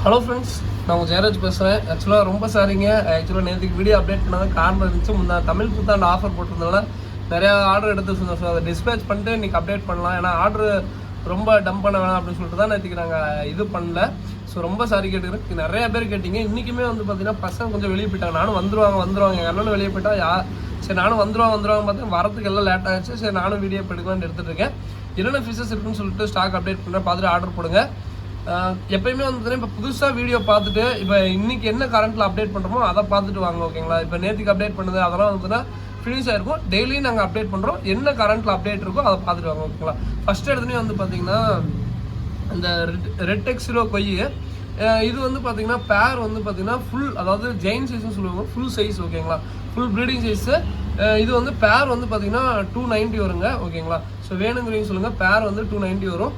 Hello friends, நான் உங்கள் ஜெயராஜ் பேசுகிறேன். ஆக்சுவலாக ரொம்ப சாரிங்க. ஆக்சுவலாக நேற்றுக்கு வீடியோ அப்டேட் பண்ணாத காரணம் இருந்துச்சு. தமிழ் புத்தாண்டு ஆஃபர் போட்டிருந்தனால நிறையா ஆர்டர் எடுத்து ஸோ அதை டிஸ்பேச் பண்ணிட்டு இன்றைக்கி அப்டேட் பண்ணலாம். ஏன்னா ஆர்டர் ரொம்ப டம்ப் பண்ண வேணாம் அப்படின்னு சொல்லிட்டு தான் நேற்றுக்கு நாங்கள் இது பண்ணல. ஸோ ரொம்ப சாரி கேட்டுக்கிறேன். நிறைய பேர் கேட்டிங்க. இன்றைக்குமே பார்த்தீங்கன்னா பசங்க கொஞ்சம் வெளியே போயிட்டாங்க. நானும் வந்துருவாங்க எங்கள் அண்ணனும் வெளியே போயிட்டா சரி நானும் வந்துருவாங்க பார்த்தா வரதுக்கு எல்லாம் லேட் ஆகிடுச்சு. சரி நானும் வீடியோ எடுக்கலான்னு எடுத்துகிட்டு இருக்கேன். என்னென்ன ஃபீச்சர்ஸ் இருக்குன்னு சொல்லிட்டு ஸ்டாக் அப்டேட் பண்ணுறேன். பார்த்துட்டு ஆர்டர் போடுங்க. எப்பயுமே இப்போ புதுசாக வீடியோ பார்த்துட்டு இப்போ இன்றைக்கி என்ன கரண்ட்டில் அப்டேட் பண்ணுறோமோ அதை பார்த்துட்டு வாங்க, ஓகேங்களா? இப்போ நேற்றுக்கு அப்டேட் பண்ணுது அதெல்லாம் ஃபினிஷ் ஆகிருக்கும். டெய்லியும் நாங்கள் அப்டேட் பண்ணுறோம். என்ன கரண்ட்டில் அப்டேட் இருக்கோ அதை பார்த்துட்டு வாங்க, ஓகேங்களா? ஃபஸ்ட்டு எடுத்துனே பார்த்தீங்கன்னா இந்த ரெட் டெக்ஸிலோ கொய் இது பார்த்தீங்கன்னா பேர் பார்த்தீங்கன்னா ஃபுல், அதாவது ஜெயின் சைஸ்னு சொல்லுவாங்க, ஃபுல் சைஸ், ஓகேங்களா? Full breeding size. இது பேர் பார்த்தீங்கன்னா 290 வருங்க, ஓகேங்களா? ஸோ வேணுங்கிறீங்க சொல்லுங்கள். பேர் 290 வரும்.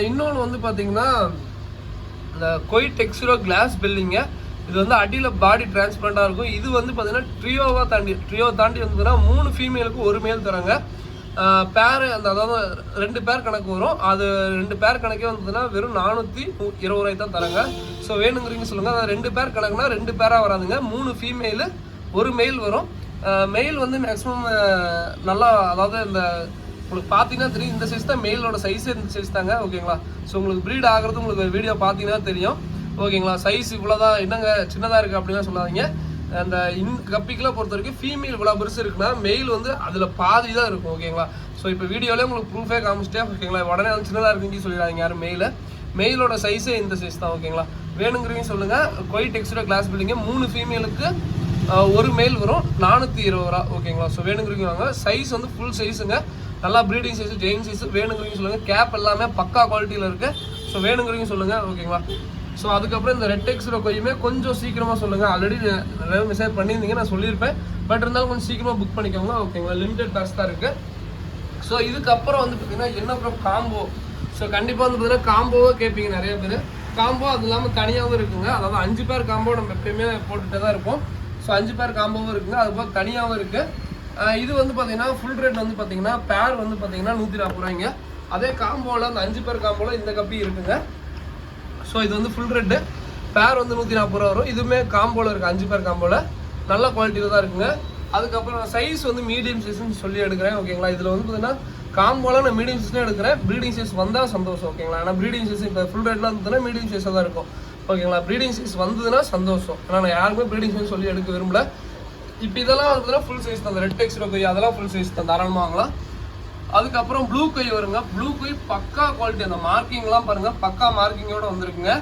இன்னொன்று பார்த்தீங்கன்னா இந்த கொய் டெக்ஸ்டரோ கிளாஸ் பில்டிங்க. இது அடியில் பாடி டிரான்ஸ்பரண்டாக இருக்கும். இது பார்த்தீங்கன்னா ட்ரியோ தாண்டி வந்ததுன்னா 3 ஃபீமேலுக்கு 1 மேல் தராங்க. பேர் அதாவது 2 பேர் கணக்கு வரும். அது 2 பேர் கணக்கே வந்ததுன்னா வெறும் 420 ரூபாய் தான் தராங்க. ஸோ வேணுங்கிறீங்க சொல்லுங்கள். அதாவது 2 பேர் கணக்குனா 2 பேராக வராதுங்க. 3 ஃபீமேலு 1 மெயில் வரும். மெயில் மேக்ஸிமம் நல்லா, அதாவது இந்த உங்களுக்கு பார்த்தீங்கன்னா தெரியும், இந்த சைஸ் தான் மெயிலோட சைஸே இந்த சைஸ் தாங்க, ஓகேங்களா? ஸோ உங்களுக்கு ப்ரீட் ஆகிறது உங்களுக்கு வீடியோ பார்த்தீங்கன்னா தெரியும், ஓகேங்களா? சைஸ் இவ்வளோதான், என்னங்க சின்னதாக இருக்குது அப்படின்னா சொல்லாதீங்க. அந்த கப்பிக்கெலாம் பொறுத்த வரைக்கும் ஃபீமேல் இவ்வளோ பெருசு இருக்குன்னா மெயில் அதில் பாதி தான் இருக்கும், ஓகேங்களா? ஸோ இப்போ வீடியோலேயே உங்களுக்கு ப்ரூஃபே காமிச்சிட்டேன், ஓகேங்களா? உடனே சின்னதாக இருக்குன்னு சொல்லிடுறாங்க யாரும். மெயிலோட சைஸே இந்த சைஸ் தான், ஓகேங்களா? வேணுங்கிறீங்க சொல்லுங்கள். கொய் டெக்ஸ்டரோ கிளாஸ் பில்டிங்க 3 ஃபீமேலுக்கு 1 மெயில் வரும், 420 ரூபா, ஓகேங்களா? ஸோ வேணுங்கிறீங்க வாங்க. சைஸ் ஃபுல் சைஸுங்க, நல்லா ப்ரீடிங் சைஸ், ஜெயின் சைஸ். வேணுங்கிறீங்க சொல்லுங்கள். கேப் எல்லாமே பக்கா குவாலிட்டியில் இருக்குது. ஸோ வேணுங்கிறீங்க சொல்லுங்கள், ஓகேங்களா? ஸோ அதுக்கப்புறம் இந்த ரெட் டெக்ஸ்டரோ கொய்யுமே கொஞ்சம் சீக்கிரமாக சொல்லுங்கள். ஆல்ரெடி நிறைய மெசேஜ் பண்ணியிருந்தீங்க, நான் சொல்லியிருப்பேன். பட் இருந்தாலும் கொஞ்சம் சீக்கிரமாக புக் பண்ணிக்கோங்க, ஓகேங்களா? லிமிடெட் பேஸ் தான் இருக்குது. ஸோ இதுக்கப்புறம் பார்த்தீங்கன்னா என்ன அப்புறம் காம்போ. ஸோ கண்டிப்பாக பார்த்தீங்கன்னா காம்போவாக கேட்பீங்க நிறைய பேர். காம்போ அது இல்லாமல் தனியாகவும் இருக்குங்க. அதாவது 5 பேர் காம்போ நம்ம எப்பயுமே போட்டுகிட்டே தான் இருப்போம். ஸோ 5 பேர் காம்போவும் இருக்குங்க. அது போல் தனியாகவும் இருக்குது. இது பார்த்தீங்கன்னா ஃபுல் ரேட் பார்த்தீங்கன்னா பேர் பார்த்தீங்கன்னா 140 ரூபாய்ங்க. அதே காம்போவில் அந்த 5 பேர் காம்போவில் இந்த கப்பி இருக்குங்க. ஸோ இது ஃபுல் ரேட்டு. பேர் 140 ரூபா வரும். இதுவுமே காம்போவில் இருக்குது, 5 பேர் காம்போவில் நல்ல குவாலிட்டியில் தான் இருக்குங்க. அதுக்கப்புறம் சைஸ் மீடியம் சைஸ்ன்னு சொல்லி எடுக்கிறேன், ஓகேங்களா? இதில் பார்த்தீங்கன்னா காம்போவில் நான் மீடியம் சைஸ்லாம் எடுக்கிறேன். ப்ரீடிங் சைஸ் வந்தால் சந்தோஷம், ஓகேங்களா? ஆனால் ப்ரீடிங் சைஸ் இப்போ ஃபுல் ரேட்டில் பார்த்தீங்கன்னா மீடியம் சைஸாக தான் இருக்கும், ஓகேங்களா? ப்ரீடிங் சைஸ் வந்ததுன்னா சந்தோஷம். ஏன்னா நான் யாருக்குமே ப்ரீடிங் சைஸ் சொல்லி எடுக்க விரும்பல. இப்போ இதெல்லாம் பார்த்தீங்கன்னா ஃபுல் சைஸ் தான். அந்த ரெட் டெக்ஸ்டரோ கொய் அதெல்லாம் ஃபுல் சைஸ் தான், தாராளமாக வாங்கலாம். அதுக்கப்புறம் ப்ளூ கொய் வருங்க. ப்ளூ கொய் பக்கா குவாலிட்டி, அந்த மார்க்கிங்லாம் பாருங்கள், பக்கா மார்க்கிங்கோட வந்துருக்குங்க,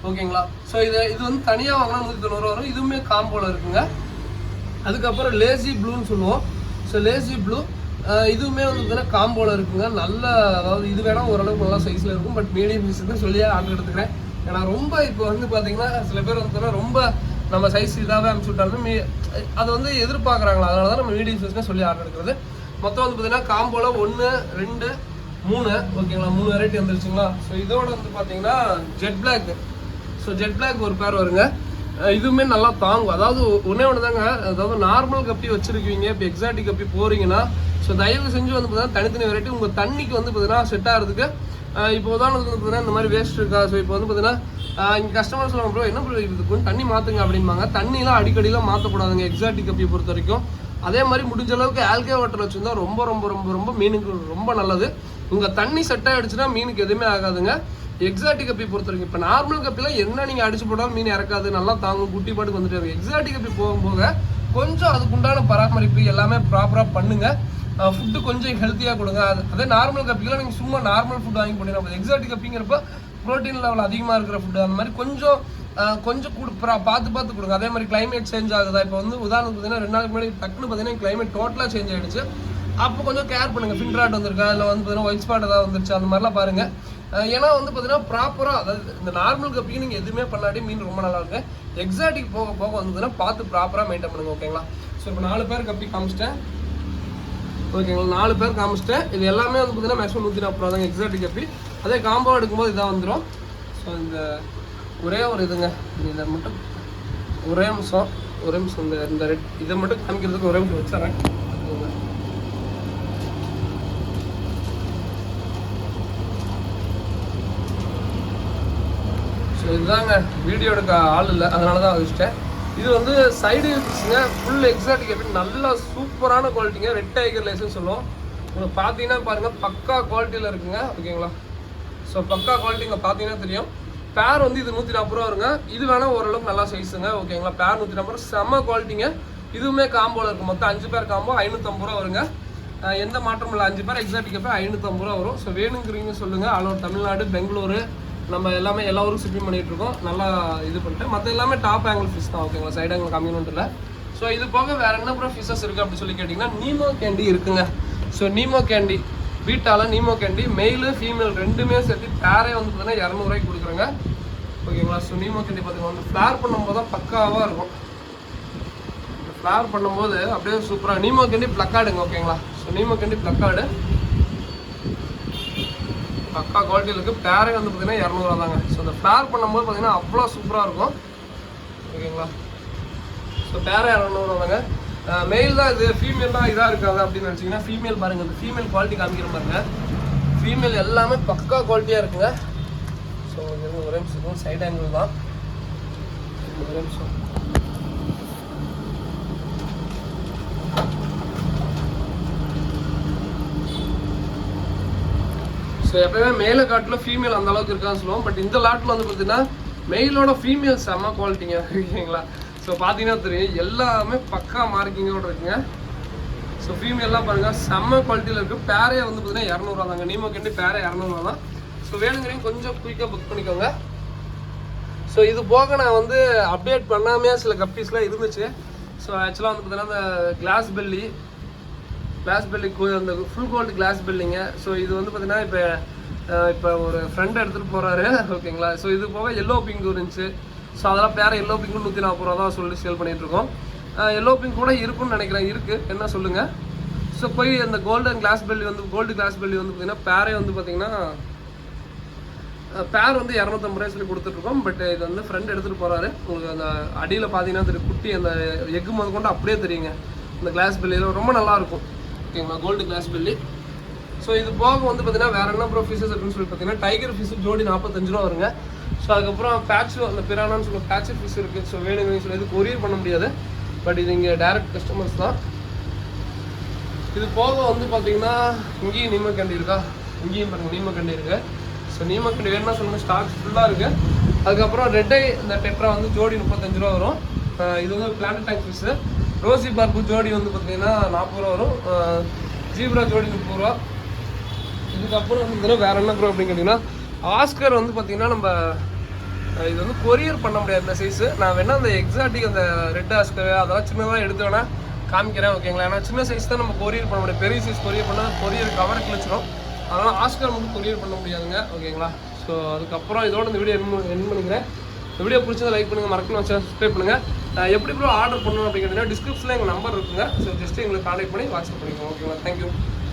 ஓகேங்களா? ஸோ இது தனியாக வாங்கினா 190 வரும். இதுவுமே காம்போவில் இருக்குங்க. அதுக்கப்புறம் லேசி ப்ளூன்னு சொல்லுவோம். ஸோ லேசி ப்ளூ இதுவுமே பார்த்தீங்கன்னா காம்போவில் இருக்குங்க. நல்ல, அதாவது இது வேணால் ஓரளவுக்கு நல்லா சைஸில் இருக்கும். பட் மீடியம் சைஸ்ன்னு சொல்லியே ஆர்டர் எடுத்துக்கிறேன். ஏன்னா ரொம்ப இப்போ பார்த்தீங்கன்னா சில பேர் ரொம்ப நம்ம சைஸ் இதாகவே அனுப்பிச்சு விட்டாலும் அது எதிர்பார்க்குறாங்களா, அதனால தான் நம்ம மீடியம் சைஸ்னே சொல்லி ஆர்டர் எடுக்கிறது. மொத்தம் பார்த்தீங்கன்னா காம்போவில் 1, 2, 3, ஓகேங்களா? 3 வெரைட்டி வந்துருச்சுங்களா? ஸோ இதோட பார்த்தீங்கன்னா jet black. So jet black ஒரு பேர் வருங்க. இதுவுமே நல்லா தாங்கும். அதாவது ஒன்று தாங்க, அதாவது நார்மல் கப்பி வச்சுருக்கீங்க, இப்போ எக்ஸாட்டிக் கப்பி போகிறீங்கன்னா ஸோ தயவு செஞ்சு பார்த்தீங்கன்னா தனித்தனி வெரைட்டி உங்கள் தண்ணிக்கு பார்த்தீங்கன்னா செட் ஆகிறதுக்கு. இப்போ உதாரணத்துக்கு பார்த்தீங்கன்னா இந்த மாதிரி வேஸ்ட் இருக்கா. ஸோ இப்போ பார்த்தீங்கன்னா இங்கே கஸ்டமர் சொல்லுவாங்க, ப்ரோ என்ன ப்ரோ இது கொஞ்சம் தண்ணி மாற்றுங்க அப்படின்பாங்க. தண்ணிலாம் அடிக்கடிலாம் மாற்றக்கூடாதுங்க எக்ஸாட்டிக் கப்பியை பொறுத்த வரைக்கும். அதே மாதிரி முடிஞ்ச அளவுக்கு ஆல்கே வாட்டர் வச்சுருந்தா ரொம்ப ரொம்ப ரொம்ப ரொம்ப மீனுக்கு ரொம்ப நல்லது. உங்கள் தண்ணி செட் ஆகிடுச்சுன்னா மீனுக்கு எதுவுமே ஆகாதுங்க. எக்ஸாட்டிக் கப்பி பொறுத்த வரைக்கும் இப்போ நார்மல் கப்பிலாம் என்ன நீங்கள் அடிச்சு போட்டாலும் மீன் இறக்காது, நல்லா தாங்கும், குட்டி பாட்டுக்கு வந்துட்டு. எக்ஸாட்டிக் கப்பி போக கொஞ்சம் அதுக்குண்டான பராமரிப்பு எல்லாமே ப்ராப்பராக பண்ணுங்கள். ஃபுட்டு கொஞ்சம் ஹெல்த்தியாக கொடுங்க. அதே நார்மல் கப்பிக்கெலாம் நீங்கள் சும்மா நார்மல் ஃபுட் வாங்கி பண்ணிடலாம். எக்ஸாட்டிக் கப்பிங்கிறப்ப ப்ரோட்டீன் லெவல் அதிகமாக இருக்கிற ஃபுட்டு அந்த மாதிரி கொஞ்சம் பார்த்து கொடுங்க. அதே மாதிரி கிளைமேட் சேஞ்ச் ஆகுதா. இப்போ உதாரணத்துக்கு பார்த்தீங்கன்னா 2 நாளைக்கு முன்னாடி டக்குன்னு பார்த்தீங்கன்னா கிளைமேட் டோட்டலாக சேஞ்ச் ஆகிடுச்சு. அப்போ கொஞ்சம் கேர் பண்ணுங்கள். ஃபின்ராட் வந்திருக்கா, இல்லை பார்த்தீங்கன்னா ஒயிட் ஸ்பாட் ஏதாவது வந்துருச்சு, அந்த மாதிரிலாம் பாருங்கள். ஏன்னா பார்த்தீங்கன்னா ப்ராப்பராக, அதாவது இந்த நார்மல் கப்பிக்கு நீங்கள் எதுவுமே பண்ணாடி மீன் ரொம்ப நல்லா இருக்கு. எக்ஸாட்டிக் போக வந்ததுன்னா பார்த்து ப்ராப்பராக மெயின்டைன் பண்ணுங்கள், ஓகேங்களா? ஸோ இப்போ 4 பேர் கப்பி காமிச்சிட்டேன், ஓகேங்களா? 4 பேர் காமிச்சிட்டேன். இது எல்லாமே பார்த்தீங்கன்னா மேக்ஸிமம் 140 ரூபா தாங்க எக்ஸாட்டிக் கப்பி. அதே காம்போ எடுக்கும்போது இதாக வந்துடும். ஸோ இந்த ஒரே ஒரு இதுங்க, இதை மட்டும் ஒரே நிமிஷம் இந்த ரெட் இதை மட்டும் காமிக்கிறதுக்கு ஒரே நிமிஷம் வச்சுறேன். ஸோ ஸோ இதுதாங்க வீடியோ எடுக்க ஆள் இல்லை, அதனால தான் வச்சுட்டேன். இது வந்து சைடு ஃபிஷ்ஷுங்க, ஃபுல் எக்ஸாட்டிக் எஃபெக்ட், நல்லா சூப்பரான குவாலிட்டிங்க. ரெட் டைகர் லேஸ்ன்னு சொல்லுவோம். உங்களுக்கு பார்த்தீங்கன்னா பாருங்கள் பக்கா குவாலிட்டியில் இருக்குங்க. ஓகேங்களா? ஸோ பக்கா குவாலிட்டி இங்கே பார்த்தீங்கன்னா தெரியும். பேர் வந்து இது 140 ரூபா வருங்க. இது வேணால் ஓரளவுக்கு நல்லா சைஸுங்க. ஓகேங்களா? பேர் 140 ரூபா, செம்ம குவாலிட்டிங்க. இதுவுமே காம்போவில் இருக்குது. மொத்தம் 5 பேர் காம்போ 550 ரூபா வருங்க. எந்த மாற்றமும் இல்லை. 5 பேர் எக்ஸாட்டிக் எப்போ 550 ரூபா வரும். ஸோ வேணுங்கிறீங்க சொல்லுங்கள். ஆல் ஓவர் தமிழ்நாடு, பெங்களூரு, நம்ம எல்லாமே எல்லா ஊரும் ஷிப்பிங் பண்ணிகிட்டு இருக்கோம். நல்லா இது பண்ணிட்டு மற்ற எல்லாமே டாப் ஆங்கிள் ஃபிஷ் தான். ஓகேங்களா? சைடு ஆங்கிள் கம்யூனிட்டியில். ஸோ இது போக வேறு என்ன ப்ரோ ஃபிஷ்ஷஸ் இருக்குது அப்படின்னு சொல்லி கேட்டிங்கன்னா நீமோ கேண்டி இருக்குங்க. ஸோ நீமோ கேண்டி பீட்டாவில் நீமோ கேண்டி மெயிலு ஃபீமேல் ரெண்டுமே சேர்த்து பேரே வந்து பார்த்தீங்கன்னா 200 ரூபாய்க்கு கொடுக்குறேங்க. ஓகேங்களா? ஸோ நீமோ கேண்டி பார்த்தீங்கன்னா வந்து ஃப்ளார் பண்ணும்போது தான் பக்காவாக இருக்கும். ஃப்ளார் பண்ணும்போது அப்படியே சூப்பராக நீமோ கேண்டி ப்ளக்கார்டுங்க. ஓகேங்களா? ஸோ நீமோ கேண்டி ப்ளக்கார்டு பக்கா குவாலிட்டியில் இருக்குது. பேரே வந்து பார்த்தீங்கன்னா 200 ரூபா தாங்க. ஸோ அந்த ஃப்ளார் பண்ணும்போது பார்த்தீங்கன்னா அவ்வளோ சூப்பராக இருக்கும். ஓகேங்களா? ஸோ பேரே 200 ரூபா தாங்க. மெயில் தான் இது, ஃபீமேல் தான் இதாக இருக்காது அப்படின்னு நினச்சிங்கன்னா ஃபீமேல் பாருங்கள். இந்த ஃபீமேல் குவாலிட்டி காமிக்கிற பாருங்க. ஃபீமேல் எல்லாமே பக்கா குவாலிட்டியாக இருக்குங்க. ஸோ ஒரே நிமிஷம், சைட் ஆங்கிள் தான். ஒரே நிமிஷம். ஸோ எப்போயுமே மேலே காட்டில் ஃபீமேல் அந்த அளவுக்கு இருக்கான்னு சொல்லுவோம். பட் இந்த லாட்டில் வந்து பார்த்தீங்கன்னா மெயிலோட ஃபீமேல் செம்ம குவாலிட்டிங்க. ஓகேங்களா? ஸோ பார்த்தீங்கன்னா தெரியும் எல்லாமே பக்கா மார்க்கிங்கோடு இருக்குங்க. ஸோ ஃபீமேல்லாம் பாருங்கள் செம்ம குவாலிட்டியில் இருக்குது. பேரே வந்து பார்த்தீங்கன்னா 200 ரூபா தாங்க. நீமோ கேண்டி பேரே 200 ரூபா தான். ஸோ வேணுங்கிறீங்க கொஞ்சம் குயிக்காக புக் பண்ணிக்கோங்க. ஸோ இது போக நான் வந்து அப்டேட் பண்ணாமையாக சில கப்பீஸ்லாம் இருந்துச்சு. ஸோ ஆக்சுவலாக வந்து பார்த்தீங்கன்னா அந்த கிளாஸ் பெல்லி அந்த ஃபுல் கோல்டு கிளாஸ் பெல்லிங்க. ஸோ இது வந்து பார்த்தீங்கன்னா இப்போ ஒரு ஃப்ரெண்ட் எடுத்துகிட்டு போகிறாரு. ஓகேங்களா? ஸோ இது போக எல்லோ பிங்க் இருந்துச்சு. ஸோ அதெல்லாம் பேர எல்லோ பிங்க்கு 140 ரூபா தான் சொல்லி சேல் பண்ணிகிட்ருக்கோம். எல்லோ பிங்க் கூட இருக்குன்னு நினைக்கிறேன். இருக்குது, என்ன சொல்லுங்கள். ஸோ போய் அந்த கோல்டு கிளாஸ் பெல்லி வந்து பார்த்தீங்கன்னா பேரே வந்து பார்த்தீங்கன்னா பேர் வந்து 250 ரூபாய் சொல்லி கொடுத்துட்ருக்கோம். பட் இது வந்து ஃப்ரெண்ட் எடுத்துகிட்டு போகிறாரு. உங்களுக்கு அந்த அடியில் பார்த்தீங்கன்னா தெரியும், குட்டி அந்த எக்கு முதல் கொண்டு அப்படியே தெரியுங்க. இந்த கிளாஸ் பெல்லியில் ரொம்ப நல்லாயிருக்கும். ஓகேங்களா? Gold class belly. ஸோ இது போக வந்து பார்த்தீங்கன்னா வேறு என்ன ப்ரோ ஃபிஷஸ் அப்படின்னு சொல்லி பார்த்தீங்கன்னா டைகர் ஃபிஷ் ஜோடி 45 ரூபா வருங்க. ஸோ அதுக்கப்புறம் பேட்ச் அந்த பிரானான்னு சொல்லி பேட்ச் ஃபிஷ் இருக்குது. ஸோ வேணுங்கன்னு சொல்லி இது கொரியர் பண்ண முடியாது. பட் இது இங்கே டேரக்ட் கஸ்டமர்ஸ் தான். இது போக வந்து பார்த்தீங்கன்னா இங்கேயும் நீமோ கேண்டி இருக்கா, இங்கேயும் பாருங்கள் நீமோ கேண்டி இருக்குது. ஸோ நீமோ கேண்டி வேணும்னா சொல்லுங்கள், ஸ்டாக் ஃபுல்லாக இருக்குது. அதுக்கப்புறம் ரெட்டை இந்த டெட்ரா வந்து ஜோடி 35 ரூபா வரும். இது வந்து planet tank fish. Rosy barb ஜோடி வந்து பார்த்தீங்கன்னா 40 ரூபா வரும். ஜீப்ரா ஜோடி 30 ரூபா. இதுக்கப்புறம் வந்து பார்த்தீங்கன்னா வேறு என்ன ப்ரோ அப்படின்னு கேட்டிங்கன்னா ஆஸ்கர் வந்து பார்த்தீங்கன்னா நம்ம இது வந்து கொரியர் பண்ண முடியாது இந்த சைஸு. நான் வேணால் அந்த எக்ஸாட்டிக் அந்த ரெட் ஆஸ்கர் அதெல்லாம் சின்னதாக எடுத்து வேணால் காமிக்கிறேன். ஓகேங்களா? ஏன்னா சின்ன சைஸ் தான் நம்ம கொரியர் பண்ண முடியும். பெரிய சைஸ் கொரியர் பண்ணால் கொரியர் கவர் கிழிச்சிடும். அதனால் ஆஸ்கர் மட்டும் கொரியர் பண்ண முடியாதுங்க. ஓகேங்களா? ஸோ அதுக்கப்புறம் இதோட இந்த வீடியோ என் பண்ணிக்கிறேன். இந்த வீடியோ பிடிச்சதை லைக் பண்ணுங்கள், மறக்காம சப்ஸ்கிரைப் பண்ணுங்கள். எப்படி ப்ரோ ஆர்டர் பண்ணணும் அப்படின்னு கேட்டிங்கன்னா டிஸ்கிரிப்ஷனில் எங்கள் நம்பர் இருக்குங்க. ஸோ ஜஸ்ட்டு எங்களுக்கு கான்டெக்ட் பண்ணி வாட்ஸ்அப் பண்ணிக்கோங்க. ஓகேங்களா? தேங்க்யூ.